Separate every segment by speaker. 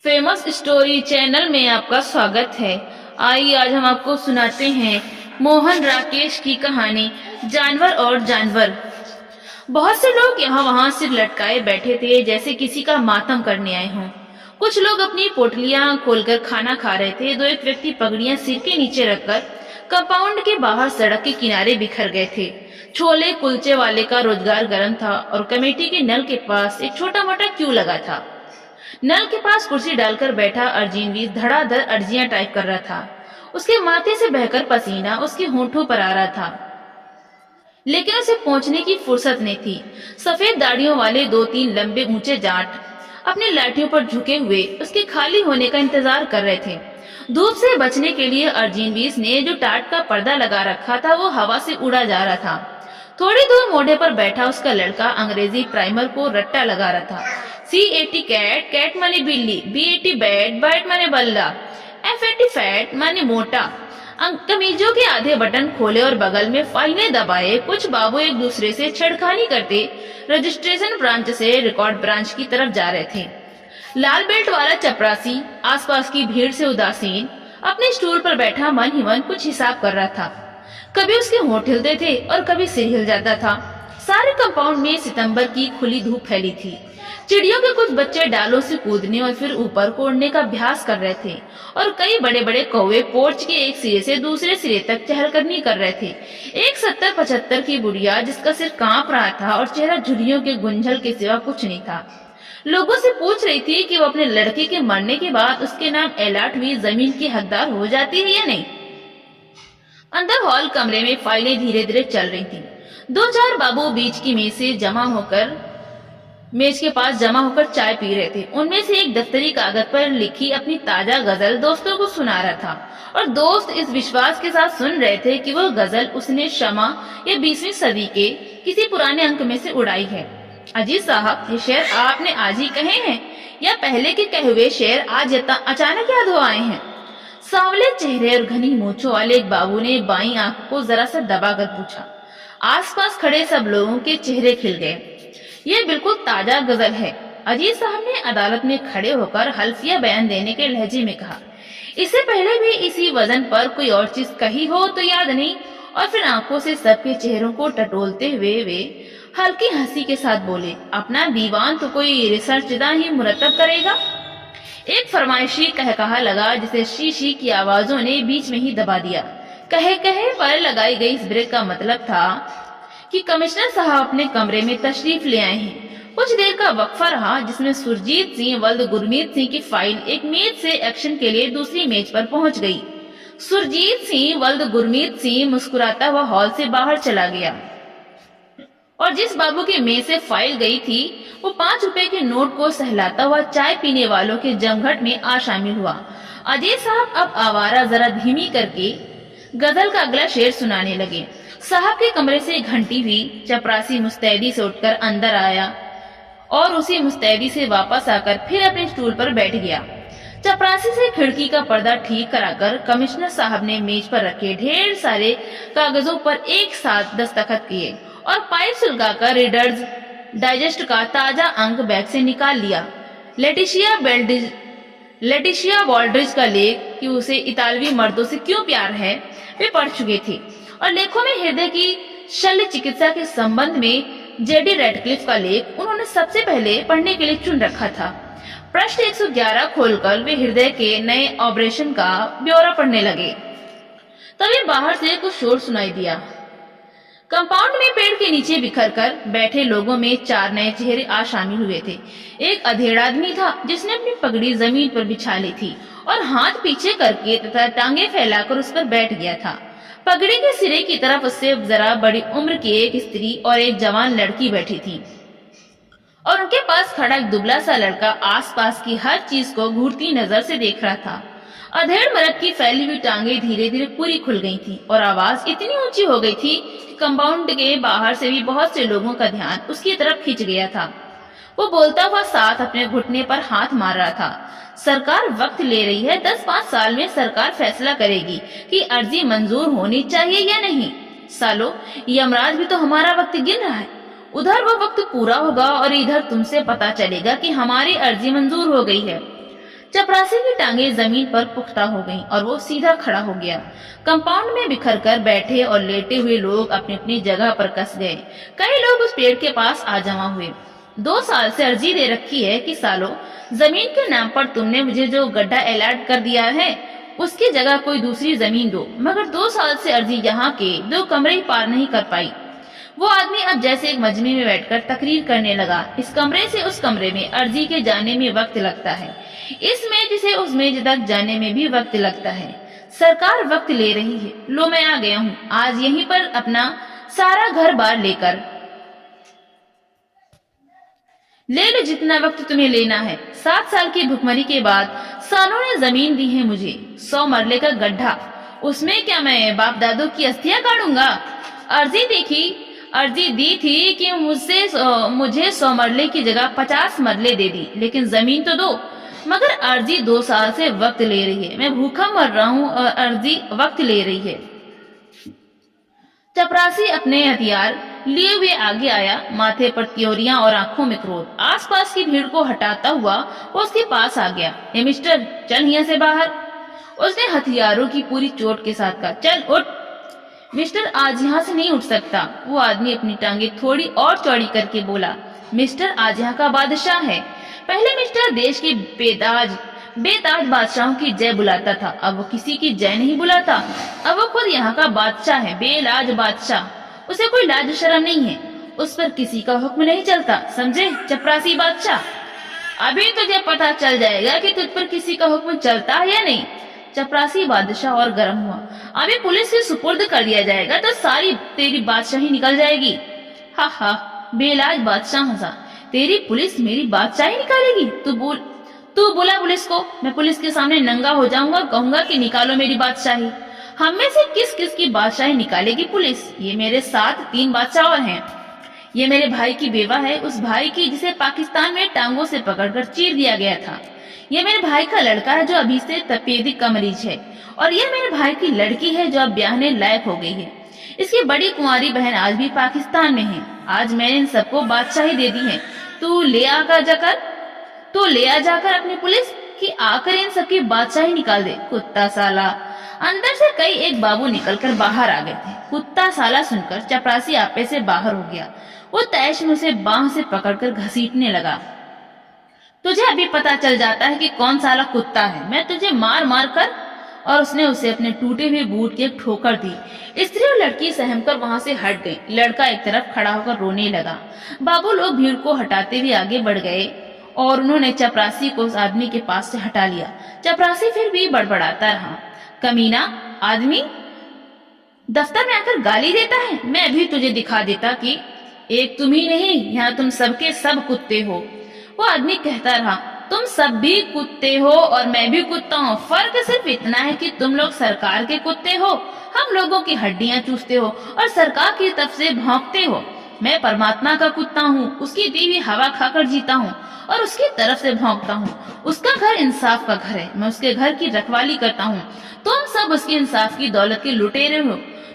Speaker 1: Famous story channel में आपका स्वागत है। आइए आज हम आपको सुनाते हैं मोहन राकेश की कहानी जानवर और जानवर। बहुत से लोग यहाँ वहाँ सिर लटकाए बैठे थे जैसे किसी का मातम करने आए हों। कुछ लोग अपनी पोटलियां खोलकर खाना खा रहे थे। दो एक व्यक्ति पगड़ियां सिर के नीचे रखकर कंपाउंड के बाहर सड़क के किनारे बिखर गए थे। छोले कुलचे वाले का रोजगार गर्म था और कमेटी के नल के पास एक छोटा मोटा क्यू लगा था। नल के पास कुर्सी डालकर बैठा अर्जुनवीर धड़ाधड़ अर्जियां टाइप कर रहा था। उसके माथे से बहकर पसीना उसके होंठों पर आ रहा था, लेकिन उसे पहुंचने की फुर्सत नहीं थी। सफेद दाढ़ियों वाले दो तीन लंबे ऊंचे जाट अपनी लाठियों पर झुके हुए उसके खाली होने का इंतजार कर रहे थे। धूप से बचने के लिए अर्जुनवीर ने जो टाट का पर्दा लगा रखा था वो हवा से उड़ा जा रहा था। थोड़ी दूर मोढ़े पर बैठा उसका लड़का अंग्रेजी प्राइमर को रट्टा लगा रहा था। C80 कैट, कैट माने बिल्ली, B80 बैट, बैट माने बल्ला, F80 फैट माने मोटा। कमीजों के आधे बटन खोले और बगल में फाइलें दबाए कुछ बाबू एक दूसरे से छेड़खानी करते रजिस्ट्रेशन ब्रांच से रिकॉर्ड ब्रांच की तरफ जा रहे थे। लाल बेल्ट वाला चपरासी आसपास की भीड़ से उदासीन अपने स्टूल पर बैठा मन ही मन कुछ हिसाब कर रहा था। कभी उसके होंठ हिलते थे और कभी सिर हिल जाता था। सारे कंपाउंड में सितंबर की खुली धूप फैली थी। चिड़ियों के कुछ बच्चे डालों से कूदने और फिर ऊपर को उड़ने का अभ्यास कर रहे थे और कई बड़े बड़े कौवे पोर्च के एक सिरे से दूसरे सिरे तक चहलकदमी कर रहे थे। एक 70-75 की बुढ़िया जिसका सिर कांप रहा था और चेहरा झुर्रियों के गुंझल के सिवा कुछ नहीं था, लोगों से पूछ रही थी कि वो अपने लड़के के मरने के बाद उसके नाम अलॉट हुई जमीन की हकदार हो जाती है या नहीं। अंदर हॉल कमरे में फाइलें धीरे धीरे चल रही थी। दो चार बाबू बीच की मेज के पास जमा होकर चाय पी रहे थे। उनमें से एक दफ्तरी कागज पर लिखी अपनी ताजा गजल दोस्तों को सुना रहा था और दोस्त इस विश्वास के साथ सुन रहे थे कि वो गजल उसने शमा या 20वीं सदी के किसी पुराने अंक में से उड़ाई है। अजीज साहब, ये शेर आपने आज ही कहे हैं या पहले के कहे हुए शेर आज अचानक याद हो आए हैं? सांवले चेहरे और घनी मूंछों वाले एक बाबू ने बाईं आंख को जरा सा दबाकर पूछा। आसपास खड़े सब लोगों के चेहरे खिल गए। ये बिल्कुल ताजा गजल है, अजीज साहब ने अदालत में खड़े होकर हल्फिया बयान देने के लहजे में कहा। इससे पहले भी इसी वजन पर कोई और चीज कही हो तो याद नहीं। और फिर आंखों से सबके चेहरों को टटोलते हुए वे हल्की हंसी के साथ बोले, अपना दीवान तो कोई रिसर्चदा ही मुरतब करेगा। एक फरमाइशी कहकहा लगा जिसे शी की आवाजों ने बीच में ही दबा दिया। कहे कहे पर लगाई गई इस ब्रेक का मतलब था कि कमिश्नर साहब अपने कमरे में तशरीफ ले आए हैं। कुछ देर का वक्फा रहा जिसमें सुरजीत सिंह वल्द गुरमीत सिंह की फाइल एक मेज से एक्शन के लिए दूसरी मेज पर पहुंच गई। सुरजीत सिंह वल्द गुरमीत सिंह मुस्कुराता हुआ हॉल से बाहर चला गया और जिस बाबू के मेज से फाइल गई थी वो 5 रुपए के नोट को सहलाता हुआ चाय पीने वालों के जमघट में आ शामिल हुआ। अजय साहब अब आवारा जरा धीमी करके गजल का अगला शेर सुनाने लगे। साहब के कमरे से घंटी हुई। चपरासी मुस्तैदी से उठकर अंदर आया और उसी मुस्तैदी से वापस आकर फिर अपने स्टूल पर बैठ गया। चपरासी से खिड़की का पर्दा ठीक कराकर कमिश्नर साहब ने मेज पर रखे ढेर सारे कागजों पर एक साथ दस्तखत किए और पाइप सुलगाकर रीडर्स डाइजेस्ट का ताजा अंक बैग से निकाल लिया। लेटिशिया वॉल्ड्रिज का लेख कि उसे इतालवी मर्दों से क्यों प्यार है वे पढ़ चुके थे और लेखों में हृदय की शल्य चिकित्सा के संबंध में जेडी रेडक्लिफ का लेख उन्होंने सबसे पहले पढ़ने के लिए चुन रखा था। पृष्ठ 111 खोलकर वे हृदय के नए ऑपरेशन का ब्यौरा पढ़ने लगे। तभी बाहर से कुछ शोर सुनाई दिया। कंपाउंड में पेड़ के नीचे बिखर कर बैठे लोगों में 4 नए चेहरे आ शामिल हुए थे। एक अधेड़ आदमी था जिसने अपनी पगड़ी जमीन पर बिछा ली थी और हाथ पीछे करके तथा टांगे फैलाकर उस पर बैठ गया था। पगड़ी के सिरे की तरफ उससे जरा बड़ी उम्र की एक स्त्री और एक जवान लड़की बैठी थी और उनके पास खड़ा एक दुबला सा लड़का आसपास की हर चीज को घूरती नजर से देख रहा था। अधेड़ मर्द की फैली हुई टांगे धीरे धीरे पूरी खुल गई थी और आवाज इतनी ऊंची हो गई थी कि कंपाउंड के बाहर से भी बहुत से लोगों का ध्यान उसकी तरफ खिंच गया था। वो बोलता हुआ साथ अपने घुटने पर हाथ मार रहा था। सरकार वक्त ले रही है। 10-5 साल में सरकार फैसला करेगी कि अर्जी मंजूर होनी चाहिए या नहीं। सालो, यमराज भी तो हमारा वक्त गिन रहा है। उधर वो वक्त पूरा होगा और इधर तुमसे पता चलेगा कि हमारी अर्जी मंजूर हो गई है। चपरासी की टांगे जमीन पर पुख्ता हो गईं और वो सीधा खड़ा हो गया। कंपाउंड में बिखर कर बैठे और लेटे हुए लोग अपनी अपनी जगह पर कस गए। कई लोग उस पेड़ के पास आ जमा हुए। 2 साल से अर्जी दे रखी है कि सालों, जमीन के नाम पर तुमने मुझे जो गड्ढा अलॉट कर दिया है उसकी जगह कोई दूसरी जमीन दो। मगर 2 साल से अर्जी यहाँ के 2 कमरे ही पार नहीं कर पाई। वो आदमी अब जैसे एक मजमे में बैठकर तकरीर करने लगा। इस कमरे से उस कमरे में अर्जी के जाने में वक्त लगता है, इस मेज से उस मेज तक जाने में भी वक्त लगता है। सरकार वक्त ले रही है। लो मैं आ गया हूँ, आज यहीं पर अपना सारा घर बार लेकर ले लो जितना वक्त तुम्हें लेना है। 7 साल की भुखमरी के बाद सालों ने जमीन दी है मुझे, 100 मरले का गड्ढा। उसमें क्या मैं बाप दादों की अस्थियां काटूंगा? अर्जी दी थी कि मुझे 100 मरले की जगह 50 मरले दे दी, लेकिन जमीन तो दो। मगर अर्जी 2 साल से वक्त ले रही है। मैं भूखा मर रहा हूँ और अर्जी वक्त ले रही है। चपरासी अपने हथियार लिए हुए आगे आया, माथे पर त्योरियां और आंखों में क्रोध। आसपास की भीड़ को हटाता हुआ वो उसके पास आ गया। ए मिस्टर, चल यहाँ से बाहर। उसने हथियारों की पूरी चोट के साथ कहा, चल उठ। मिस्टर आज यहाँ से नहीं उठ सकता। वो आदमी अपनी टांगे थोड़ी और चौड़ी करके बोला, मिस्टर आज यहाँ का बादशाह है। पहले मिस्टर देश के बेताज बादशाहों की जय बुलाता था, अब वो किसी की जय नहीं बुलाता। अब वो खुद यहाँ का बादशाह है, बेलाज बादशाह। उसे कोई लाज शर्म नहीं है, उस पर किसी का हुक्म नहीं चलता, समझे चपरासी बादशाह। अभी तुझे पता चल जाएगा कि तुझ पर किसी का हुक्म चलता है या नहीं। चपरासी बादशाह और गर्म हुआ। अभी पुलिस से सुपुर्द कर दिया जाएगा तो सारी तेरी बादशाही निकल जाएगी। हा हा, बेलाज बादशाह हंसा। तेरी पुलिस मेरी बादशाही निकालेगी? तू बोला पुलिस को। मैं पुलिस के सामने नंगा हो जाऊंगा, कहूंगा कि निकालो मेरी बादशाही। हम में से किस किस की बादशाही निकालेगी पुलिस? ये मेरे साथ 3 बादशाह और हैं। ये मेरे भाई की बेवा है, उस भाई की जिसे पाकिस्तान में टांगों से पकड़कर चीर दिया गया था। ये मेरे भाई का लड़का है जो अभी से तपेदिक का मरीज है, और ये मेरे भाई की लड़की है जो अब ब्याहने लायक हो गई है। इसकी बड़ी कुंवारी बहन आज भी पाकिस्तान में है। आज मैंने इन सबको बादशाही दे दी है। तू ले आ जाकर अपनी पुलिस की आकर इन सबकी बादशाही निकाल दे। कुत्ता साला। अंदर से कई एक बाबू निकलकर बाहर आ गए थे। कुत्ता साला सुनकर चपरासी आपे से बाहर हो गया। वो तैश में उसे बांह से पकड़कर घसीटने लगा। तुझे अभी पता चल जाता है कि कौन साला कुत्ता है। मैं तुझे मार मार कर। और उसने उसे अपने टूटे हुए बूट की एक ठोकर दी। स्त्री और लड़की सहमकर वहां से हट गई। लड़का एक तरफ खड़ा होकर रोने लगा। बाबू लोग भीड़ को हटाते हुए आगे बढ़ गए और उन्होंने चपरासी को उस आदमी के पास से हटा लिया। चपरासी फिर भी बड़बड़ाता रहा। कमीना आदमी, दफ्तर में आकर गाली देता है। मैं अभी तुझे दिखा देता कि एक तुम ही नहीं, यहाँ तुम सबके सब कुत्ते हो। वो आदमी कहता रहा, तुम सब भी कुत्ते हो और मैं भी कुत्ता हूँ। फर्क सिर्फ इतना है कि तुम लोग सरकार के कुत्ते हो, हम लोगों की हड्डियां चूसते हो और सरकार की तरफ से भौंकते हो। मैं परमात्मा का कुत्ता हूँ, उसकी दी हुई हवा खाकर जीता हूँ और उसकी तरफ से भौंकता हूँ। उसका घर इंसाफ का घर है, मैं उसके घर की रखवाली करता हूँ। तुम सब उसके इंसाफ की दौलत के लुटेरे हो।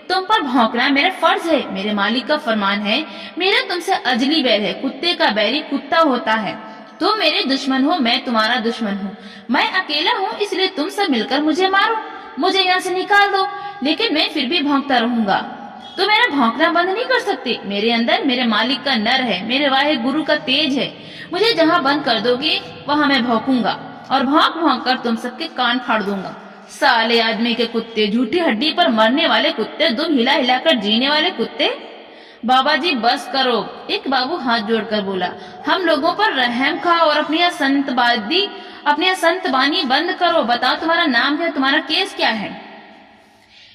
Speaker 1: तुम पर भौंकना मेरा फर्ज है, मेरे मालिक का फरमान है। मेरा तुमसे अजली बैर है। कुत्ते का बैरी कुत्ता होता है। तुम मेरे दुश्मन हो, मैं तुम्हारा दुश्मन हूँ। मैं अकेला हूँ, इसलिए तुम सब मिलकर मुझे मारो, मुझे यहाँ से निकाल दो, लेकिन मैं फिर भी भौंकता रहूंगा। तो मेरा भौंकना बंद नहीं कर सकते। मेरे अंदर मेरे मालिक का नर है, मेरे वाहे गुरु का तेज है। मुझे जहाँ बंद कर दोगे वहाँ मैं भौंकूंगा और भौंक भौंक कर तुम सबके कान फाड़ दूंगा। साले आदमी के कुत्ते, झूठी हड्डी पर मरने वाले कुत्ते, दुम हिला हिलाकर जीने वाले कुत्ते। बाबा जी बस करो, एक बाबू हाथ जोड़कर बोला। हम लोगों पर रहम खाओ और अपनी संतबानी बंद करो। बताओ तुम्हारा नाम क्या, तुम्हारा केस क्या है?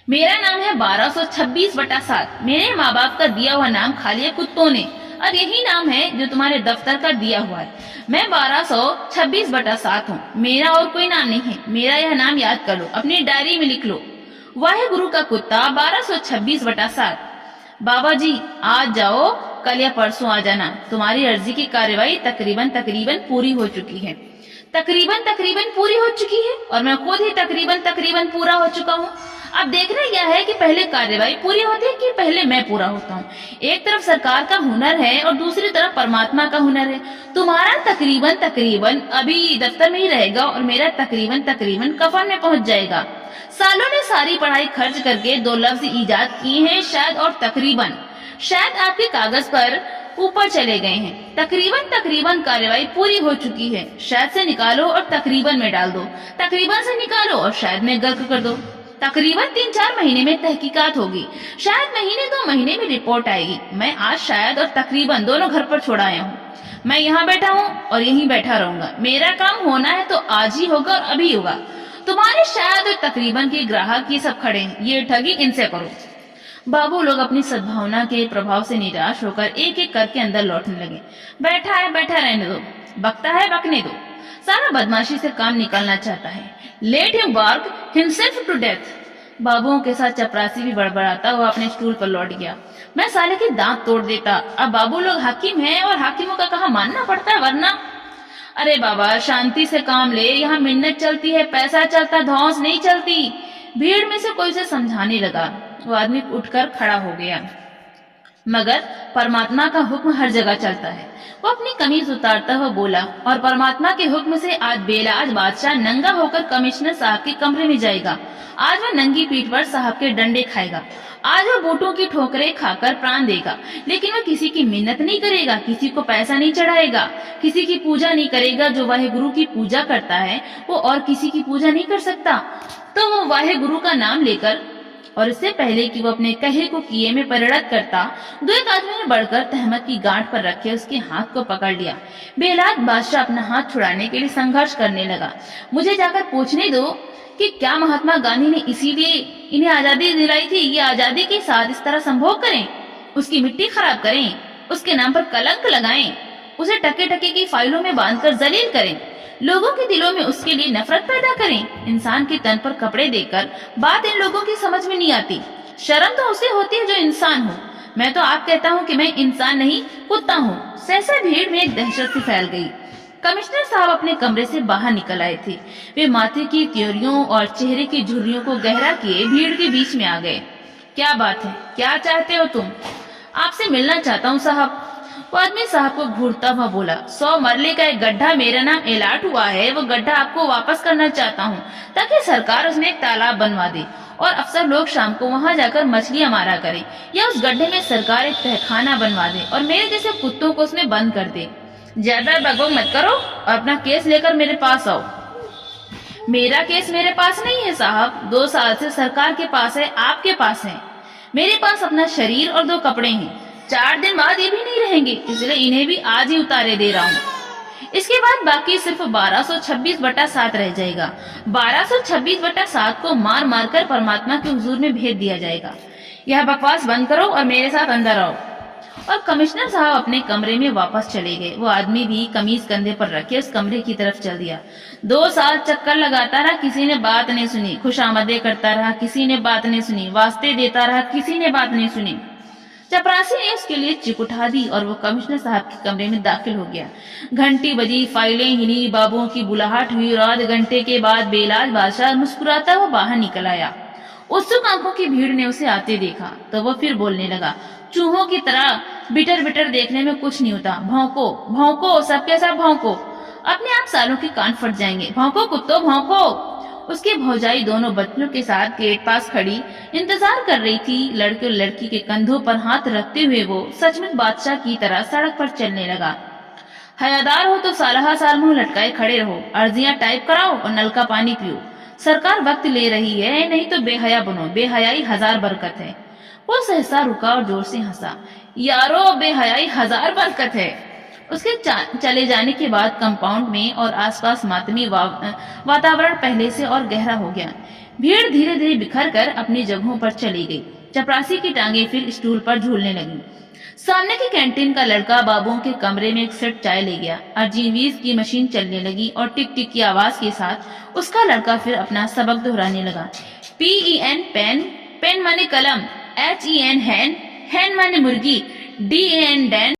Speaker 1: मेरा नाम है 1226/7। मेरे माँ बाप का दिया हुआ नाम खा लिया कुत्तों ने और यही नाम है जो तुम्हारे दफ्तर का दिया हुआ है। मैं 1226/7 हूँ, मेरा और कोई नाम नहीं है। मेरा यह नाम याद कर लो, अपनी डायरी में लिख लो। वाहे गुरु का कुत्ता 1226/7। बाबा जी आज जाओ, कल या परसों आ जाना। तुम्हारी अर्जी की कार्यवाही तकरीबन पूरी हो चुकी है। तकरीबन पूरी हो चुकी है और मैं खुद ही तकरीबन पूरा हो चुका हूँ। अब देखना क्या है कि पहले कार्यवाही पूरी होती है कि पहले मैं पूरा होता हूँ। एक तरफ सरकार का हुनर है और दूसरी तरफ परमात्मा का हुनर है। तुम्हारा तकरीबन अभी दफ्तर में ही रहेगा और मेरा तकरीबन कफन में पहुंच जाएगा। सालों ने सारी पढ़ाई खर्च करके 2 लफ्ज इजाद किए हैं, शायद और तकरीबन। शायद आपके कागज पर ऊपर चले गए हैं। तकरीबन कार्यवाही पूरी हो चुकी है। शायद से निकालो और तकरीबन में डाल दो, तकरीबन से निकालो और शायद में गर्क कर दो। तकरीबन 3-4 महीने में तहकीकात होगी, शायद महीने 2 महीने में रिपोर्ट आएगी। मैं आज शायद और तकरीबन दोनों घर पर छोड़ आया हूँ। मैं यहाँ बैठा हूँ और यहीं बैठा रहूंगा। मेरा काम होना है तो आज ही होगा और अभी होगा। तुम्हारे शायद और तकरीबन के ग्राहक ये सब खड़े हैं, ये ठगी इनसे करो। बाबू लोग अपनी सद्भावना के प्रभाव से निराश होकर एक एक करके अंदर लौटने लगे। बैठा है बैठा रहने दो, बकता है बकने दो। सारा बदमाशी से काम निकालना चाहता है। Let him work himself to death. बाबुओं के साथ चपरासी भी बड़बड़ाता हुआ अपने स्टूल पर लौट गया। मैं साले के दांत तोड़ देता। अब बाबू लोग हाकिम हैं और हाकिमों का कहा मानना पड़ता है, वरना। अरे बाबा शांति से काम ले, यहाँ मिन्नत चलती है, पैसा चलता, धौंस नहीं चलती। भीड़ में से कोई उसे समझाने लगा। वो आदमी उठकर खड़ा हो गया। मगर परमात्मा का हुक्म हर जगह चलता है। वो अपनी कमीज उतारता हुआ बोला, और परमात्मा के हुक्म से आज बेलाज बादशाह नंगा होकर कमिश्नर साहब के कमरे में जाएगा। आज वह नंगी पीठ पर साहब के डंडे खाएगा। आज वह बूटों की ठोकरें खाकर प्राण देगा। लेकिन वह किसी की मिन्नत नहीं करेगा, किसी को पैसा नहीं चढ़ाएगा, किसी की पूजा नहीं करेगा। जो वाहे गुरु की पूजा करता है वो और किसी की पूजा नहीं कर सकता। तो वो वाहे गुरु का नाम लेकर, और इससे पहले कि वो अपने कहे को किए में परिणत करता, 2 आदमी ने बढ़कर तहमत की गांठ पर रखे उसके हाथ को पकड़ लिया। बेलाद बादशाह अपना हाथ छुड़ाने के लिए संघर्ष करने लगा। मुझे जाकर पूछने दो कि क्या महात्मा गांधी ने इसीलिए इन्हें आजादी दिलाई थी? ये आजादी के साथ इस तरह संभोग करें, उसकी मिट्टी खराब करें, उसके नाम पर कलंक लगाएं, उसे टके टके की फाइलों में बांधकर जलील करें, लोगों के दिलों में उसके लिए नफरत पैदा करें। इंसान के तन पर कपड़े देकर बात इन लोगों की समझ में नहीं आती। शर्म तो उसे होती है जो इंसान हो। मैं तो आप कहता हूँ कि मैं इंसान नहीं कुत्ता हूँ। सहसा भीड़ में एक दहशत सी फैल गई। कमिश्नर साहब अपने कमरे से बाहर निकल आए थे। वे माथे की त्योरियों और चेहरे की झुर्रियों को गहरा किए भीड़ के बीच में आ गए। क्या बात है, क्या चाहते हो तुम? आपसे मिलना चाहता हूँ साहब। वो आदमी साहब को घूरता हुआ बोला, 100 मरले का एक गड्ढा मेरा नाम एलाट हुआ है। वो गड्ढा आपको वापस करना चाहता हूँ ताकि सरकार उसमें एक तालाब बनवा दे और अफसर लोग शाम को वहाँ जाकर मछलियां मारा करें, या उस गड्ढे में सरकार एक तहखाना बनवा दे और मेरे जैसे कुत्तों को उसमें बंद कर दे। ज्यादा बकबक मत करो और अपना केस लेकर मेरे पास आओ। मेरा केस मेरे पास नहीं है साहब, 2 साल से सरकार के पास है, आपके पास है। मेरे पास अपना शरीर और 2 कपड़े हैं। 4 दिन बाद ये भी नहीं रहेंगे, इसलिए इन्हें भी आज ही उतारे दे रहा हूँ। इसके बाद बाकी सिर्फ 1226/7 रह जाएगा। 1226/7 को मार मार कर परमात्मा के हुजूर में भेज दिया जाएगा। यह बकवास बंद करो और मेरे साथ अंदर आओ। और कमिश्नर साहब अपने कमरे में वापस चले गए। वो आदमी भी कमीज कंधे पर रखे उस कमरे की तरफ चल दिया। 2 साल चक्कर लगाता रहा, किसी ने बात नहीं सुनी। खुशामदें करता रहा, किसी ने बात नहीं सुनी। वास्ते देता रहा, किसी ने बात नहीं सुनी। चपरासी ने उसके लिए चिप उठा दी और वो कमिश्नर साहब के कमरे में दाखिल हो गया। घंटी बजी, फाइलें हिली, बाबुओं की बुलाहट हुई और आधे घंटे के बाद बेलाज बादशाह मुस्कुराता हुआ बाहर निकल आया। उत्सुक आंखों की भीड़ ने उसे आते देखा तो वो फिर बोलने लगा, चूहों की तरह बिटर बिटर देखने में कुछ नहीं होता। भौंको भौंको, सबके सब भौंको, अपने आप सालों के कान फट जाएंगे। भौंको कुत्तों भौंको। उसके भौजाई दोनों बच्चों के साथ गेट पास खड़ी इंतजार कर रही थी। लड़के और लड़की के कंधों पर हाथ रखते हुए वो सचमुच बादशाह की तरह सड़क पर चलने लगा। हयादार हो तो साल मुंह लटकाए खड़े रहो, अर्जियां टाइप कराओ और नल का पानी पियो। सरकार वक्त ले रही है, नहीं तो बेहया बनो। बेहयाई 1000 बरकत है। वो सहसा रुका और जोर से हंसा। यारो बेहयाई 1000 बरकत है। उसके चले जाने के बाद कंपाउंड में और आसपास मातमी वातावरण पहले से और गहरा हो गया। भीड़ धीरे धीरे बिखर कर अपनी जगहों पर चली गई। चपरासी की टांगे फिर स्टूल पर झूलने लगी। सामने की कैंटीन का लड़का बाबुओं के कमरे में एक सेट चाय ले गया। अर्जीवीज की मशीन चलने लगी और टिक टिक की आवाज के साथ उसका लड़का फिर अपना सबक दोहराने लगा। PEN पेन, पेन माने कलम, HEN हैंड, हैंड माने मुर्गी, DAN डैन,